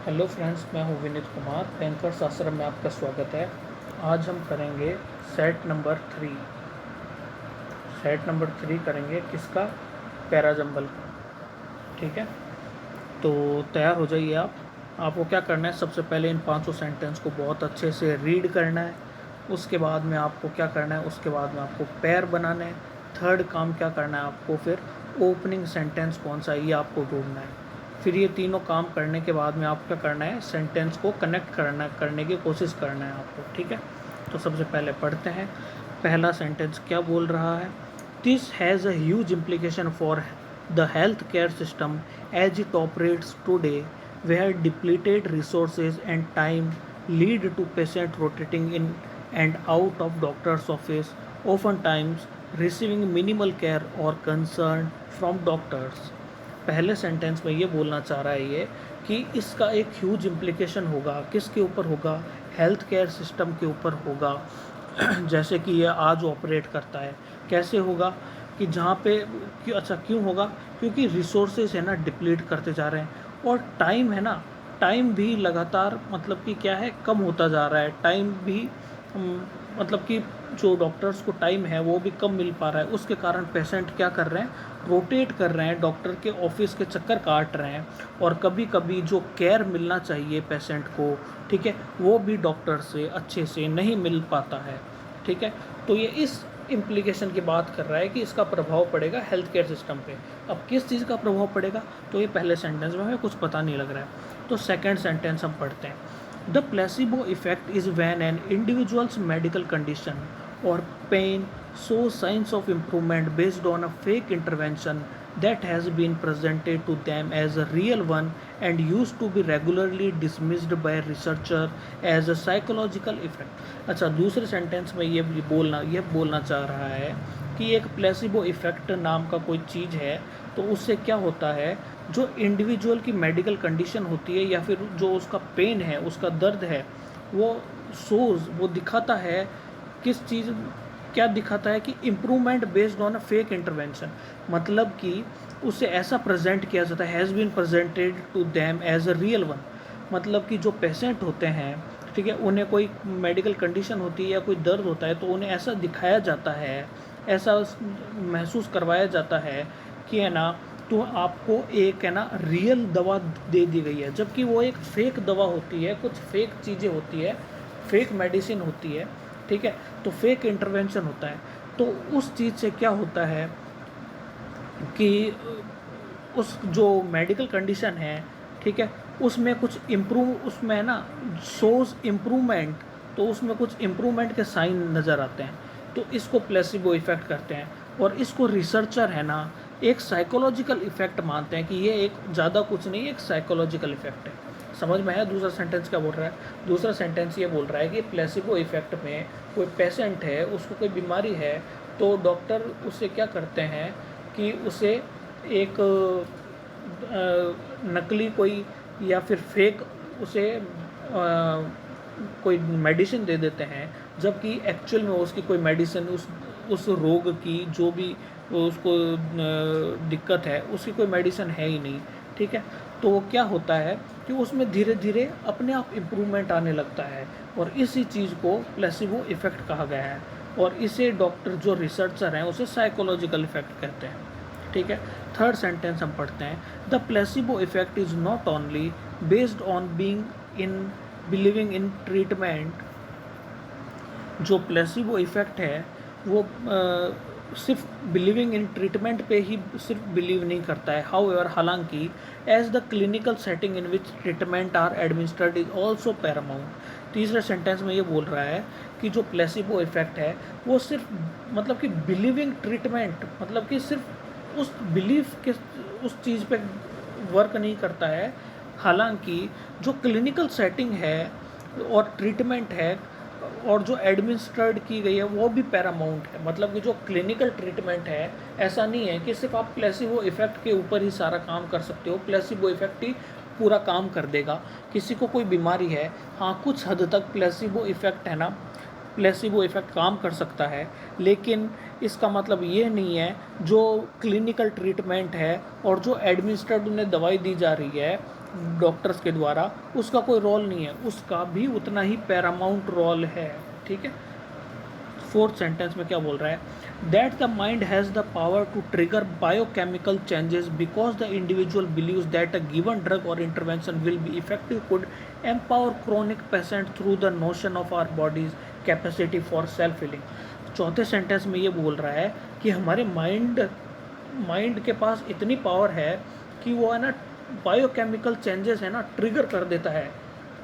Hello friends, मैं हूँ Vineet Kumar. Bankers आश्रम में आपका स्वागत है। आज हम करेंगे सेट नंबर 3। सेट नंबर 3 करेंगे किसका? पैराजंबल का। ठीक है, तो तैयार हो जाइए आप। आपको क्या करना है, सबसे पहले इन पांचों सेंटेंस को बहुत अच्छे से रीड करना है। उसके बाद में आपको क्या करना है, उसके बाद में आपको पैर बनाने हैं। थर्ड काम क्या करना है आपको, फिर ओपनिंग सेंटेंस कौन सा है ये आपको ढूंढना है। फिर ये तीनों काम करने के बाद में आपको क्या करना है, सेंटेंस को कनेक्ट करने की कोशिश करना है आपको। ठीक है, तो सबसे पहले पढ़ते हैं। पहला सेंटेंस क्या बोल रहा है? This has a huge implication for the health care system as it operates today, where depleted resources and time lead to patient rotating in and out of doctor's office, oftentimes receiving minimal care or concern from doctors. पहले sentence में ये बोलना चाह रहा है ये कि इसका एक ह्यूज इम्प्लीकेशन होगा। किसके ऊपर होगा? हेल्थ केयर सिस्टम के ऊपर होगा। जैसे कि ये आज ऑपरेट करता है, कैसे होगा कि जहाँ पे क्यों होगा? क्योंकि रिसोर्सेज है ना डिप्लीट करते जा रहे हैं, और टाइम है ना, टाइम भी लगातार मतलब कि क्या है, कम होता जा रहा है। टाइम भी मतलब कि जो डॉक्टर्स को टाइम है वो भी कम मिल पा रहा है। उसके कारण पेशेंट क्या कर रहे हैं, रोटेट कर रहे हैं, डॉक्टर के ऑफिस के चक्कर काट रहे हैं, और कभी कभी जो केयर मिलना चाहिए पेशेंट को, ठीक है, वो भी डॉक्टर से अच्छे से नहीं मिल पाता है। ठीक है, तो ये इस इम्प्लीकेशन की बात कर रहा है कि इसका प्रभाव पड़ेगा हेल्थ केयर सिस्टम पे। अब किस चीज़ का प्रभाव पड़ेगा, तो ये पहले सेंटेंस में हमें कुछ पता नहीं लग रहा है। तो सेकेंड सेंटेंस हम पढ़ते हैं। The placebo effect is when an individuals medical condition और pen show signs of improvement based on a fake intervention that has been presented to them as a real one and used to be regularly dismissed by researcher as a psychological effect. अच्छा, दूसरे sentence में ये बोलना चाह रहा है कि एक प्लेसिबो इफेक्ट नाम का कोई चीज़ है। तो उससे क्या होता है, जो इंडिविजुअल की मेडिकल कंडीशन होती है या फिर जो उसका पेन है, उसका दर्द है, वो दिखाता है किस चीज़, क्या दिखाता है कि improvement based on a fake intervention. मतलब कि उसे ऐसा प्रेजेंट किया जाता है, has been presented to them as a real one. मतलब कि जो पेशेंट होते हैं, ठीक है, उन्हें कोई मेडिकल कंडीशन होती है या कोई दर्द होता है, तो उन्हें ऐसा दिखाया जाता है, ऐसा महसूस करवाया जाता है कि है ना, तो आपको एक है ना रियल दवा दे दी गई है, जबकि वो एक फेक दवा होती है, कुछ फेक चीज़ें होती है, फेक मेडिसिन होती है। ठीक है, तो फेक इंटरवेंशन होता है। तो उस चीज़ से क्या होता है कि उस जो मेडिकल कंडीशन है, ठीक है, उसमें कुछ उसमें है ना शोज़ इम्प्रूवमेंट, तो उसमें कुछ इम्प्रूवमेंट के साइन नज़र आते हैं। तो इसको प्लेसिबो इफ़ेक्ट करते हैं, और इसको रिसर्चर है ना एक साइकोलॉजिकल इफ़ेक्ट मानते हैं कि ये एक ज़्यादा कुछ नहीं, एक साइकोलॉजिकल इफ़ेक्ट है। समझ में आया दूसरा सेंटेंस क्या बोल रहा है? दूसरा सेंटेंस ये बोल रहा है कि प्लेसिबो इफ़ेक्ट में कोई पेशेंट है, उसको कोई बीमारी है, तो डॉक्टर उसे क्या करते हैं कि उसे एक नकली कोई या फिर फेक उसे कोई मेडिसिन दे देते हैं, जबकि एक्चुअल में उसकी कोई मेडिसिन उस रोग की जो भी उसको दिक्कत है, उसकी कोई मेडिसिन है ही नहीं। ठीक है, तो क्या होता है कि उसमें धीरे धीरे अपने आप इम्प्रूवमेंट आने लगता है, और इसी चीज़ को प्लेसिबो इफ़ेक्ट कहा गया है, और इसे डॉक्टर जो रिसर्चर हैं उसे साइकोलॉजिकल इफ़ेक्ट कहते हैं। ठीक है, थर्ड सेंटेंस हम पढ़ते हैं। The placebo effect is not only based on being in believing in treatment. जो प्लेसिबो इफ़ेक्ट है वो सिर्फ बिलीविंग इन ट्रीटमेंट पे ही सिर्फ बिलीव नहीं करता है। हाउएवर, हालांकि as the clinical setting in which treatment are administered is also paramount. तीसरे सेंटेंस में ये बोल रहा है कि जो प्लेसिबो इफ़ेक्ट है वो सिर्फ मतलब कि बिलीविंग ट्रीटमेंट, मतलब कि सिर्फ उस बिलीफ के उस चीज़ पे वर्क नहीं करता है। हालांकि जो क्लिनिकल सेटिंग है और ट्रीटमेंट है और जो एडमिनिस्ट्रेड की गई है वो भी पैरामाउंट है। मतलब कि जो क्लिनिकल ट्रीटमेंट है, ऐसा नहीं है कि सिर्फ आप प्लेसिबो इफ़ेक्ट के ऊपर ही सारा काम कर सकते हो, प्लेसिबो इफ़ेक्ट ही पूरा काम कर देगा। किसी को कोई बीमारी है, हाँ कुछ हद तक प्लेसिबो इफ़ेक्ट है ना, प्लेसिबो इफ़ेक्ट काम कर सकता है, लेकिन इसका मतलब ये नहीं है जो क्लिनिकल ट्रीटमेंट है और जो एडमिनिस्ट्रेड उन्हें दवाई दी जा रही है डॉक्टर्स के द्वारा, उसका कोई रोल नहीं है, उसका भी उतना ही पैरामाउंट रोल है। ठीक है, फोर्थ सेंटेंस में क्या बोल रहा है, that the mind has the power to trigger biochemical changes because the individual believes that a given drug or intervention will be effective could empower chronic patient through the notion of our body's capacity for self healing. चौथे sentence में ये बोल रहा है कि हमारे mind के पास इतनी पावर है कि वो है ना बायोकेमिकल चेंजेस है ना ट्रिगर कर देता है।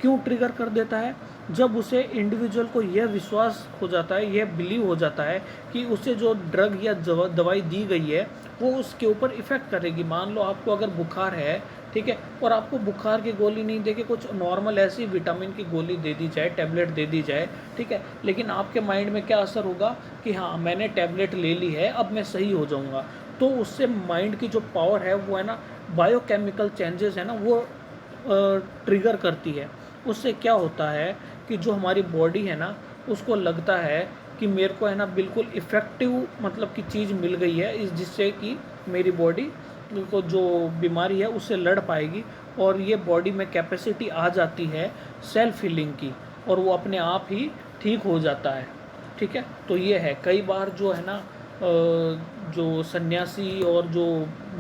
क्यों ट्रिगर कर देता है? जब उसे इंडिविजुअल को यह विश्वास हो जाता है, यह बिलीव हो जाता है कि उसे जो ड्रग या दवाई दी गई है वो उसके ऊपर इफ़ेक्ट करेगी। मान लो आपको अगर बुखार है, ठीक है, और आपको बुखार की गोली नहीं दे के कुछ नॉर्मल ऐसी विटामिन की गोली दे दी जाए, टैबलेट दे दी जाए, ठीक है, लेकिन आपके माइंड में क्या असर होगा कि हाँ मैंने टैबलेट ले ली है, अब मैं सही हो जाऊँगा। तो उससे माइंड की जो पावर है वो है ना बायोकेमिकल चेंजेस है ना वो ट्रिगर करती है। उससे क्या होता है कि जो हमारी बॉडी है ना उसको लगता है कि मेरे को है ना बिल्कुल इफ़ेक्टिव मतलब की चीज़ मिल गई है इस जिससे कि मेरी बॉडी को जो बीमारी है उससे लड़ पाएगी और ये बॉडी में कैपेसिटी आ जाती है सेल्फ हीलिंग की और वो अपने आप ही ठीक हो जाता है। ठीक है, तो ये है कई बार जो है ना जो सन्यासी और जो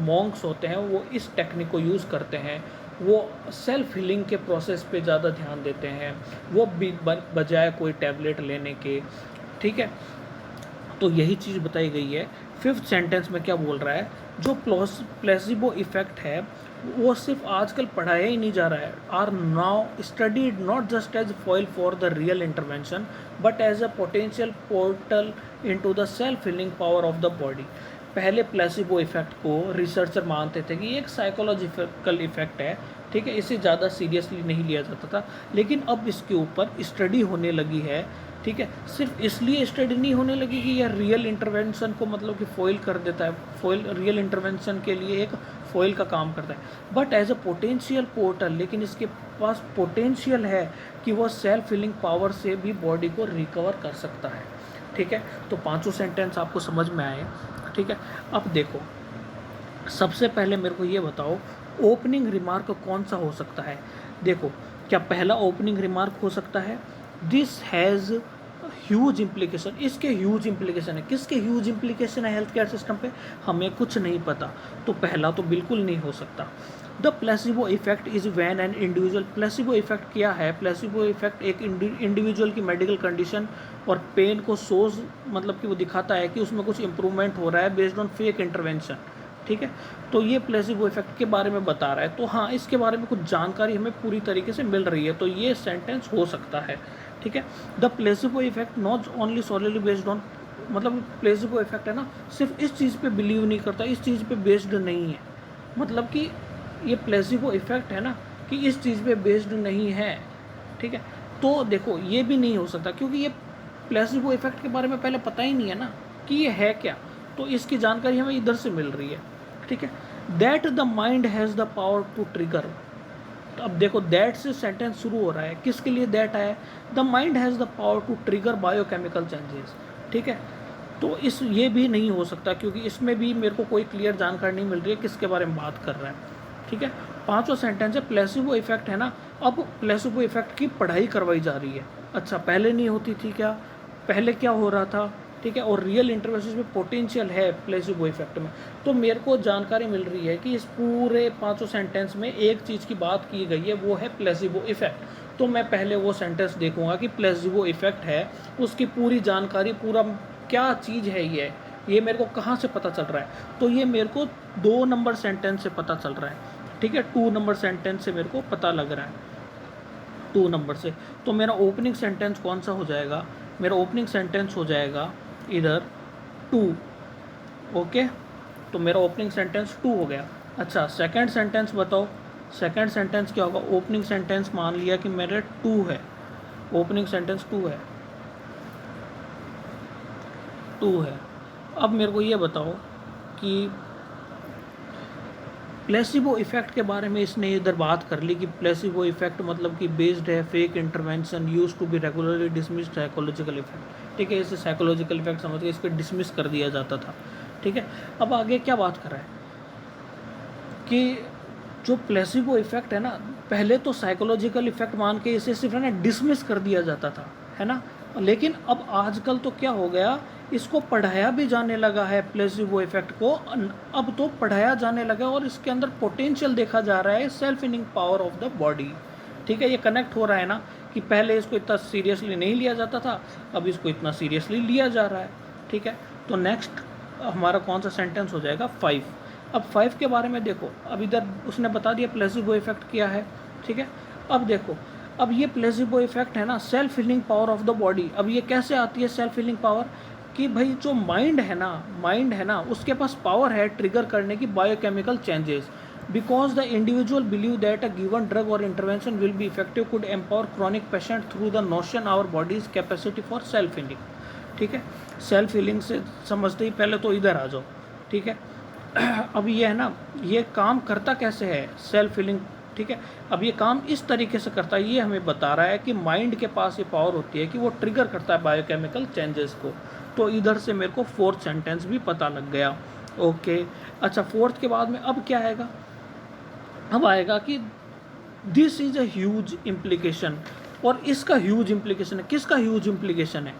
मॉन्क्स होते हैं वो इस टेक्निक को यूज़ करते हैं, वो सेल्फ हीलिंग के प्रोसेस पे ज़्यादा ध्यान देते हैं वो बजाय कोई टैबलेट लेने के। ठीक है, तो यही चीज़ बताई गई है। फिफ्थ सेंटेंस में क्या बोल रहा है, जो प्लेसिबो इफेक्ट है वो सिर्फ आजकल पढ़ाया ही नहीं जा रहा है, are now studied not just as foil for the real intervention but as a potential portal into the self healing power of the body. पहले प्लेसिबो इफेक्ट को रिसर्चर मानते थे कि ये एक साइकोलॉजिकल इफेक्ट है, ठीक है, इसे ज़्यादा सीरियसली नहीं लिया जाता था, लेकिन अब इसके ऊपर स्टडी होने लगी है। ठीक है, सिर्फ इसलिए स्टडी नहीं होने लगी कि यह रियल इंटरवेंशन को मतलब कि फॉइल कर देता है, फॉइल रियल इंटरवेंशन के लिए एक फॉइल का काम करता है, but as a potential portal, लेकिन इसके पास पोटेंशियल है कि वह सेल्फ हीलिंग पावर से भी बॉडी को रिकवर कर सकता है। ठीक है, तो पांचों सेंटेंस आपको समझ में आए। ठीक है, अब देखो सबसे पहले मेरे को ये बताओ ओपनिंग रिमार्क कौन सा हो सकता है। देखो, क्या पहला ओपनिंग रिमार्क हो सकता है, दिस हैज़ ह्यूज इम्प्लीकेशन, इसके ह्यूज इम्प्लीकेशन है। किसके ह्यूज इम्प्लीकेशन है हेल्थ केयर सिस्टम पे, हमें कुछ नहीं पता, तो पहला तो बिल्कुल नहीं हो सकता। The placebo effect is van an individual, placebo effect क्या है, प्लेसिबो इफेक्ट एक इंडिविजुअल की मेडिकल कंडीशन और पेन को सोज मतलब कि वो दिखाता है कि उसमें कुछ इंप्रूवमेंट हो रहा है बेस्ड ऑन फेक इंटरवेंशन। ठीक है, तो ये प्लेसिबो इफेक्ट के बारे में बता रहा है, तो हाँ इसके बारे में कुछ जानकारी हमें पूरी तरीके से मिल रही है, तो ये सेंटेंस हो सकता है। ठीक है, the placebo effect not only solidly based on, मतलब प्लेसिबो इफेक्ट है ना सिर्फ इस चीज़ पे बिलीव नहीं करता, इस चीज़ पे बेस्ड नहीं है, मतलब कि ये प्लेसिबो इफेक्ट है ना कि इस चीज़ पे बेस्ड नहीं है। ठीक है, तो देखो ये भी नहीं हो सकता क्योंकि ये प्लेसिबो इफेक्ट के बारे में पहले पता ही नहीं है ना कि ये है क्या, तो इसकी जानकारी हमें इधर से मिल रही है। ठीक है, that the mind has the power to trigger, तो अब देखो दैट से सेंटेंस शुरू हो रहा है, किसके लिए दैट आया, the mind has the power to trigger biochemical changes. ठीक है, तो इस ये भी नहीं हो सकता क्योंकि इसमें भी मेरे को कोई क्लियर जानकारी नहीं मिल रही है किसके बारे में बात कर रहा है। ठीक है, पांचवा सेंटेंस है प्लेसिबो इफेक्ट है ना, अब प्लेसिबो इफेक्ट की पढ़ाई करवाई जा रही है। अच्छा, पहले नहीं होती थी क्या, पहले क्या हो रहा था। ठीक है, और रियल इंटरवेंशन में पोटेंशियल है प्लेसिबो इफेक्ट में, तो मेरे को जानकारी मिल रही है कि इस पूरे पांचों सेंटेंस में एक चीज़ की बात की गई है, वो है प्लेसिबो इफेक्ट। तो मैं पहले वो सेंटेंस देखूंगा कि प्लेसिबो इफेक्ट है, उसकी पूरी जानकारी, पूरा क्या चीज़ है ये मेरे को कहाँ से पता चल रहा है, तो ये मेरे को 2 नंबर सेंटेंस से पता चल रहा है। ठीक है, 2 नंबर सेंटेंस से मेरे को पता लग रहा है, 2 नंबर से। तो मेरा ओपनिंग सेंटेंस कौन सा हो जाएगा, मेरा ओपनिंग सेंटेंस हो जाएगा इधर 2। ओके, तो मेरा ओपनिंग सेंटेंस 2 हो गया। अच्छा, सेकंड सेंटेंस बताओ, सेकंड सेंटेंस क्या होगा, ओपनिंग सेंटेंस मान लिया कि मेरे 2 है, ओपनिंग सेंटेंस 2 है, 2 है। अब मेरे को ये बताओ कि प्लेसिबो इफेक्ट के बारे में इसने इधर बात कर ली कि प्लेसिबो इफेक्ट मतलब कि बेस्ड है fake intervention used to be regularly dismissed psychological effect. ठीक है, इसे साइकोलॉजिकल इफेक्ट समझ के इसको डिसमिस कर दिया जाता था। ठीक है, अब आगे क्या बात कर रहा है कि जो प्लेसिबो इफेक्ट है ना, पहले तो साइकोलॉजिकल इफेक्ट मान के इसे सिर्फ है ना डिसमिस कर दिया जाता था, है ना। लेकिन अब आजकल तो क्या हो गया, इसको पढ़ाया भी जाने लगा है प्लेसिबो इफेक्ट को। अब तो पढ़ाया जाने लगा और इसके अंदर पोटेंशियल देखा जा रहा है self healing power of the body. ठीक है, ये कनेक्ट हो रहा है ना कि पहले इसको इतना सीरियसली नहीं लिया जाता था, अब इसको इतना सीरियसली लिया जा रहा है। ठीक है, तो नेक्स्ट हमारा कौन सा सेंटेंस हो जाएगा 5। अब 5 के बारे में देखो, अब इधर उसने बता दिया प्लेसिबो इफेक्ट क्या है। ठीक है, अब देखो, अब ये प्लेसिबो इफेक्ट है ना self healing power of the body. अब ये कैसे आती है सेल्फ हीलिंग पावर, कि भाई जो माइंड है ना उसके पास पावर है ट्रिगर करने की biochemical changes, because the individual believe that a given drug or intervention will be effective could empower chronic patient through the notion our body's capacity for self healing. ठीक है, self healing से समझते ही पहले तो इधर आ जाओ। ठीक है, अब ये है ना, ये काम करता कैसे है सेल्फ हीलिंग। ठीक है, अब ये काम इस तरीके से करता है, ये हमें बता रहा है कि माइंड के पास ये पावर होती है कि वो ट्रिगर करता है बायोकेमिकल चेंजेस को। तो इधर से मेरे को 4th सेंटेंस भी पता लग गया। ओके, अच्छा 4th के बाद में अब क्या आएगा, अब आएगा कि this is a huge implication. और इसका ह्यूज इम्प्लीकेशन है, किसका ह्यूज इम्प्लीकेशन है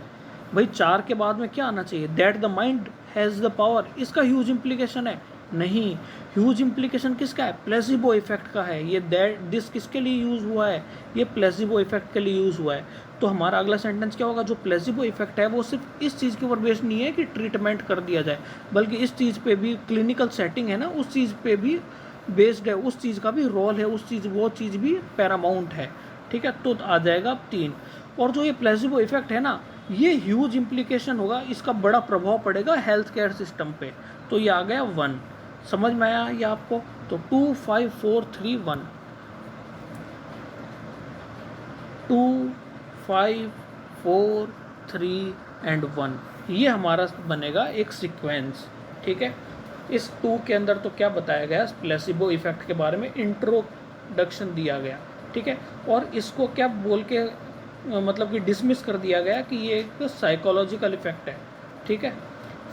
भाई, 4 के बाद में क्या आना चाहिए, that the mind has the power, इसका ह्यूज इम्प्लीकेशन है नहीं। ह्यूज इम्प्लीकेशन किसका है, प्लेसिबो इफेक्ट का है। ये दैट दिस किसके लिए यूज़ हुआ है, ये प्लेसिबो इफेक्ट के लिए यूज़ हुआ है। तो हमारा अगला सेंटेंस क्या होगा, जो प्लेसिबो इफेक्ट है वो सिर्फ इस चीज़ के ऊपर बेस्ड नहीं है कि ट्रीटमेंट कर दिया जाए, बल्कि इस चीज़ पे भी क्लिनिकल सेटिंग है ना, उस चीज़ पे भी बेस्ड है, उस चीज़ का भी रोल है, उस चीज़ वो चीज़ भी पैरामाउंट है। ठीक है, तो आ जाएगा 3। और जो ये प्लेसिबो इफेक्ट है ना, ये ह्यूज इम्प्लीकेशन होगा, इसका बड़ा प्रभाव पड़ेगा हेल्थ केयर सिस्टम पे। तो ये आ गया 1, समझ में आया ये आपको। तो 2 5 4 3 1, 2 5 4 3 एंड 1, ये हमारा बनेगा एक सीक्वेंस। ठीक है, इस 2 के अंदर तो क्या बताया गया, प्लेसिबो इफेक्ट के बारे में इंट्रोडक्शन दिया गया। ठीक है, और इसको क्या बोल के मतलब कि डिसमिस कर दिया गया कि ये एक साइकोलॉजिकल इफेक्ट है। ठीक है,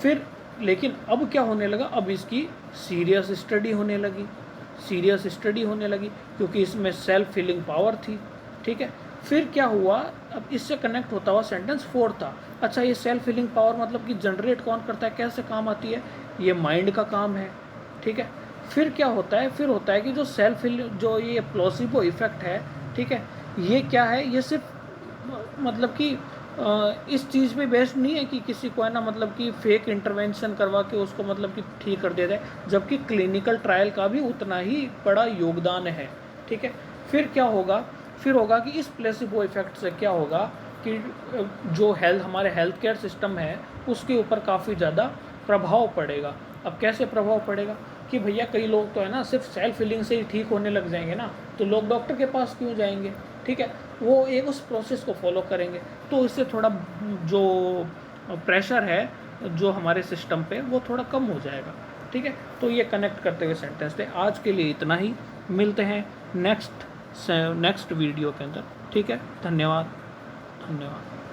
फिर लेकिन अब क्या होने लगा, अब इसकी सीरियस स्टडी होने लगी, क्योंकि इसमें सेल्फ हीलिंग पावर थी। ठीक है, फिर क्या हुआ, अब इससे कनेक्ट होता हुआ सेंटेंस 4 था। अच्छा, ये सेल्फ हीलिंग पावर मतलब कि जनरेट कौन करता है, कैसे काम आती है, ये माइंड का काम है। ठीक है, फिर क्या होता है, फिर होता है कि जो सेल्फ हीलिंग, जो ये प्लेसिबो इफेक्ट है, ठीक है, ये क्या है, ये सिर्फ मतलब कि इस चीज़ पे बेस्ड नहीं है कि किसी को है ना मतलब कि फेक इंटरवेंशन करवा के उसको मतलब कि ठीक कर दिया जाए, जबकि क्लिनिकल ट्रायल का भी उतना ही बड़ा योगदान है। ठीक है, फिर क्या होगा, फिर होगा कि इस प्लेसिबो इफेक्ट से क्या होगा कि जो हमारे हेल्थ केयर सिस्टम है उसके ऊपर काफ़ी ज़्यादा प्रभाव पड़ेगा। अब कैसे प्रभाव पड़ेगा कि भैया कई लोग तो है ना सिर्फ सेल्फ हीलिंग से ही ठीक होने लग जाएंगे ना, तो लोग डॉक्टर के पास क्यों जाएंगे। ठीक है, वो एक उस प्रोसेस को फॉलो करेंगे, तो इससे थोड़ा जो प्रेशर है जो हमारे सिस्टम पे वो थोड़ा कम हो जाएगा। ठीक है, तो ये कनेक्ट करते हुए सेंटेंस थे। आज के लिए इतना ही, मिलते हैं नेक्स्ट वीडियो के अंदर। ठीक है, धन्यवाद।